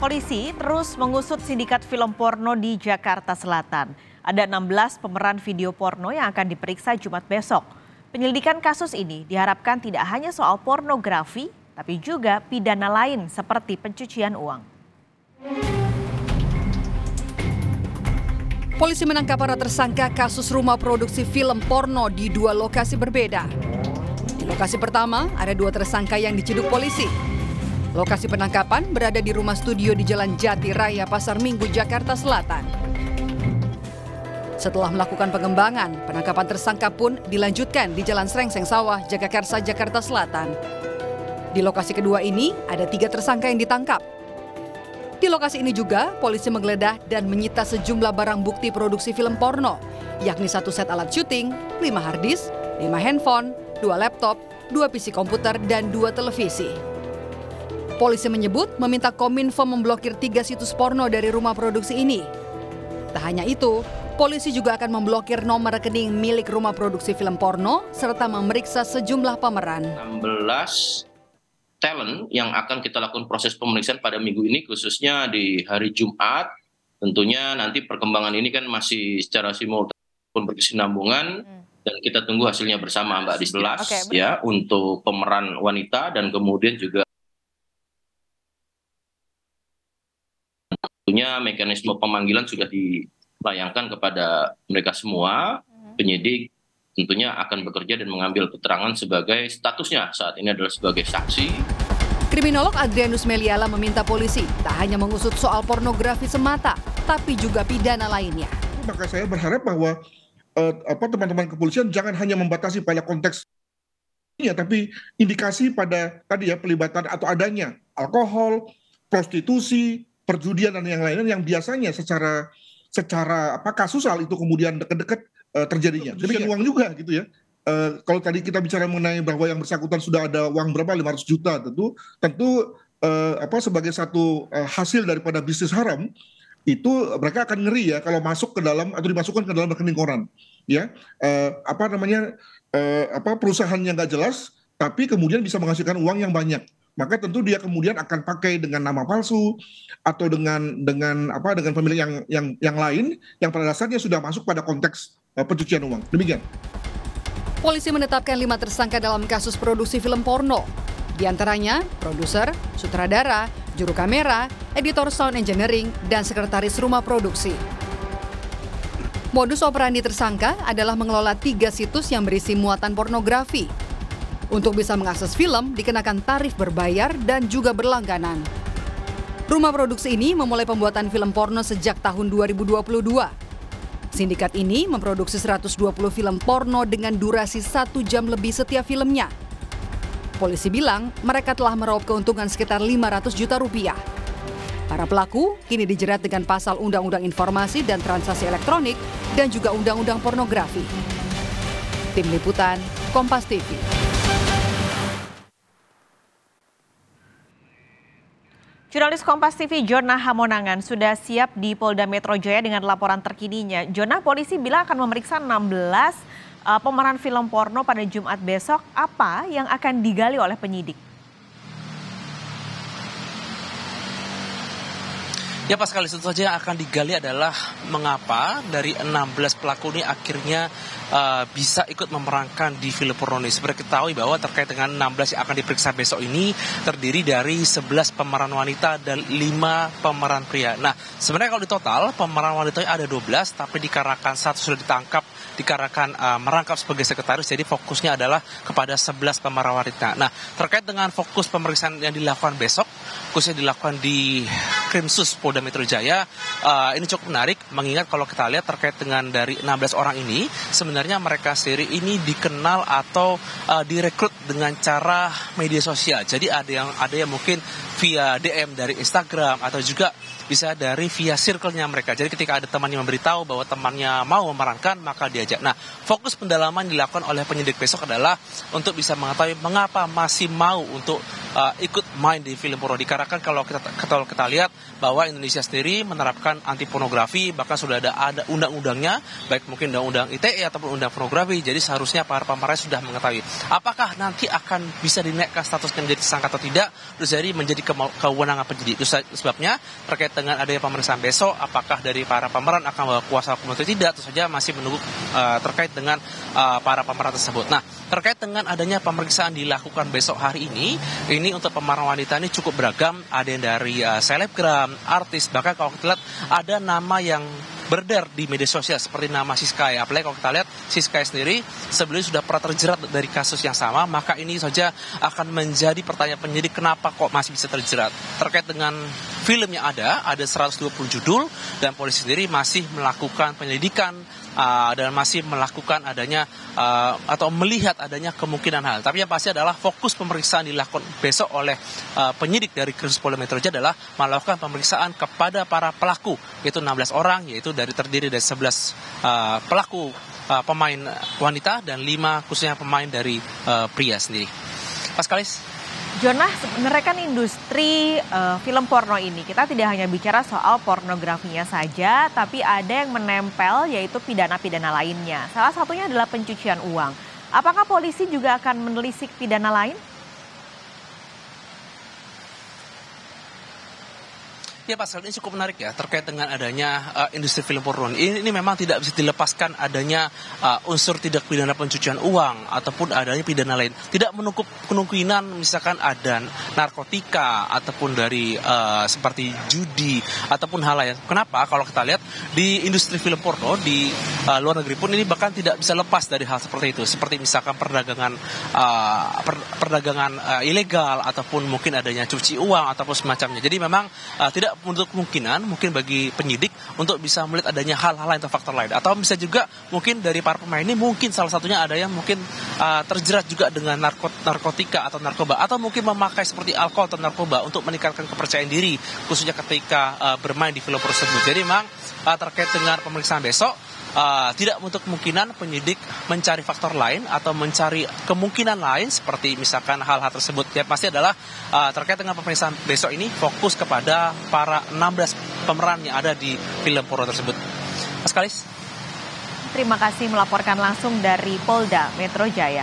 Polisi terus mengusut sindikat film porno di Jakarta Selatan. Ada 16 pemeran video porno yang akan diperiksa Jumat besok. Penyelidikan kasus ini diharapkan tidak hanya soal pornografi, tapi juga pidana lain seperti pencucian uang. Polisi menangkap para tersangka kasus rumah produksi film porno di dua lokasi berbeda. Di lokasi pertama, ada dua tersangka yang diciduk polisi. Lokasi penangkapan berada di rumah studio di Jalan Jati Raya, Pasar Minggu, Jakarta Selatan. Setelah melakukan pengembangan, penangkapan tersangka pun dilanjutkan di Jalan Srengseng Sawah, Jagakarsa, Jakarta Selatan. Di lokasi kedua ini, ada 3 tersangka yang ditangkap. Di lokasi ini juga, polisi menggeledah dan menyita sejumlah barang bukti produksi film porno, yakni 1 set alat syuting, 5 harddisk, 5 handphone, 2 laptop, 2 PC komputer, dan 2 televisi. Polisi menyebut meminta Kominfo memblokir 3 situs porno dari rumah produksi ini. Tak hanya itu, polisi juga akan memblokir nomor rekening milik rumah produksi film porno serta memeriksa sejumlah pemeran. 16 talent yang akan kita lakukan proses pemeriksaan pada minggu ini, khususnya di hari Jumat. Tentunya nanti perkembangan ini kan masih secara simultan berkesinambungan dan kita tunggu hasilnya bersama Mbak di 11 ya untuk pemeran wanita dan kemudian juga tentunya mekanisme pemanggilan sudah dilayangkan kepada mereka semua. Penyidik tentunya akan bekerja dan mengambil keterangan sebagai statusnya saat ini adalah sebagai saksi. Kriminolog Adrianus Meliala meminta polisi tak hanya mengusut soal pornografi semata, tapi juga pidana lainnya. Maka saya berharap bahwa teman-teman kepolisian jangan hanya membatasi pada konteks ini, tapi indikasi pada tadi ya pelibatan atau adanya alkohol, prostitusi, perjudian dan yang lainnya yang biasanya secara kasusal itu kemudian dekat-dekat terjadinya. Demikian uang juga gitu ya. Kalau tadi kita bicara mengenai bahwa yang bersangkutan sudah ada uang berapa 500 juta, tentu sebagai satu hasil daripada bisnis haram itu mereka akan ngeri ya kalau masuk ke dalam atau dimasukkan ke dalam rekening koran ya. Perusahaan yang nggak jelas tapi kemudian bisa menghasilkan uang yang banyak. Maka tentu dia kemudian akan pakai dengan nama palsu atau dengan pemilik yang lain yang pada dasarnya sudah masuk pada konteks pencucian uang. Demikian. Polisi menetapkan 5 tersangka dalam kasus produksi film porno. Di antaranya produser, sutradara, juru kamera, editor sound engineering, dan sekretaris rumah produksi. Modus operandi tersangka adalah mengelola 3 situs yang berisi muatan pornografi. Untuk bisa mengakses film, dikenakan tarif berbayar dan juga berlangganan. Rumah produksi ini memulai pembuatan film porno sejak tahun 2022. Sindikat ini memproduksi 120 film porno dengan durasi 1 jam lebih setiap filmnya. Polisi bilang mereka telah meraup keuntungan sekitar 500 juta rupiah. Para pelaku kini dijerat dengan pasal Undang-Undang Informasi dan Transaksi Elektronik dan juga Undang-Undang Pornografi. Tim Liputan, Kompas TV. Jurnalis Kompas TV Jona Hamonangan sudah siap di Polda Metro Jaya dengan laporan terkininya. Jona, polisi bilang akan memeriksa 16 pemeran film porno pada Jumat besok. Apa yang akan digali oleh penyidik? Ya Pascal, itu saja yang akan digali adalah mengapa dari 16 pelaku ini akhirnya bisa ikut memerankan di film porno ini. Seperti kita ketahui bahwa terkait dengan 16 yang akan diperiksa besok ini terdiri dari 11 pemeran wanita dan 5 pemeran pria. Nah, sebenarnya kalau di total pemeran wanitanya ada 12, tapi dikarenakan 1 sudah ditangkap dikarenakan merangkap sebagai sekretaris, jadi fokusnya adalah kepada 11 pemeran wanita. Nah, terkait dengan fokus pemeriksaan yang dilakukan besok, khususnya dilakukan di Krimsus Polda Metro Jaya, ini cukup menarik mengingat kalau kita lihat terkait dengan dari 16 orang ini, sebenarnya mereka sendiri ini dikenal atau direkrut dengan cara media sosial. Jadi ada yang mungkin via DM dari Instagram atau juga bisa dari via circle-nya mereka. Jadi ketika ada teman yang memberitahu bahwa temannya mau memerankan, maka diajak. Nah, fokus pendalaman dilakukan oleh penyidik besok adalah untuk bisa mengetahui mengapa masih mau untuk ikut main di film porno. Dikarenakan kalau kita lihat bahwa Indonesia sendiri menerapkan anti pornografi, bahkan sudah ada undang-undangnya, baik mungkin undang-undang ITE ataupun undang pornografi. Jadi seharusnya para pemeran sudah mengetahui apakah nanti akan bisa dinaikkan statusnya menjadi tersangka atau tidak. Terus jadi menjadi kewenangan penyidik. Itu sebabnya terkait dengan adanya pemeriksaan besok, apakah dari para pemeran akan membawa kuasa hukum atau tidak, itu saja masih menunggu terkait dengan para pemeran tersebut. Nah, terkait dengan adanya pemeriksaan dilakukan besok hari ini untuk pemeran wanita ini cukup beragam. Ada yang dari selebgram, artis, bahkan kalau kita lihat ada nama yang beredar di media sosial seperti nama Siska. Apalagi kalau kita lihat Siska sendiri sebelumnya sudah pernah terjerat dari kasus yang sama, maka ini saja akan menjadi pertanyaan penyidik kenapa kok masih bisa terjerat. Terkait dengan film yang ada 120 judul dan polisi sendiri masih melakukan penyelidikan dan masih melakukan adanya atau melihat adanya kemungkinan hal. Tapi yang pasti adalah fokus pemeriksaan dilakukan besok oleh penyidik dari Krimsus Polda Metro Jaya adalah melakukan pemeriksaan kepada para pelaku, yaitu 16 orang, yaitu terdiri dari 11 pelaku pemain wanita dan 5 khususnya pemain dari pria sendiri. Paskalis. Jonah, sebenarnya kan industri film porno ini, kita tidak hanya bicara soal pornografinya saja, tapi ada yang menempel yaitu pidana-pidana lainnya. Salah satunya adalah pencucian uang. Apakah polisi juga akan menelisik pidana lain? Ya, pasal ini cukup menarik ya terkait dengan adanya industri film porno. Ini memang tidak bisa dilepaskan adanya unsur tidak pidana pencucian uang ataupun adanya pidana lain. Tidak menutup kemungkinan misalkan ada narkotika ataupun dari seperti judi ataupun hal lain. Kenapa? Kalau kita lihat di industri film porno di luar negeri pun ini bahkan tidak bisa lepas dari hal seperti itu. Seperti misalkan perdagangan ilegal ataupun mungkin adanya cuci uang ataupun semacamnya. Jadi memang tidak untuk kemungkinan mungkin bagi penyidik untuk bisa melihat adanya hal-hal lain atau faktor lain, atau bisa juga mungkin dari para pemain ini mungkin salah satunya ada yang mungkin terjerat juga dengan narkotika atau narkoba, atau mungkin memakai seperti alkohol atau narkoba untuk meningkatkan kepercayaan diri khususnya ketika bermain di film tersebut. Jadi memang terkait dengan pemeriksaan besok tidak untuk kemungkinan penyidik mencari faktor lain atau mencari kemungkinan lain seperti misalkan hal-hal tersebut. Yang pasti adalah terkait dengan pemeriksaan besok ini fokus kepada para 16 pemeran yang ada di film porno tersebut. Mas Kalis. Terima kasih melaporkan langsung dari Polda Metro Jaya.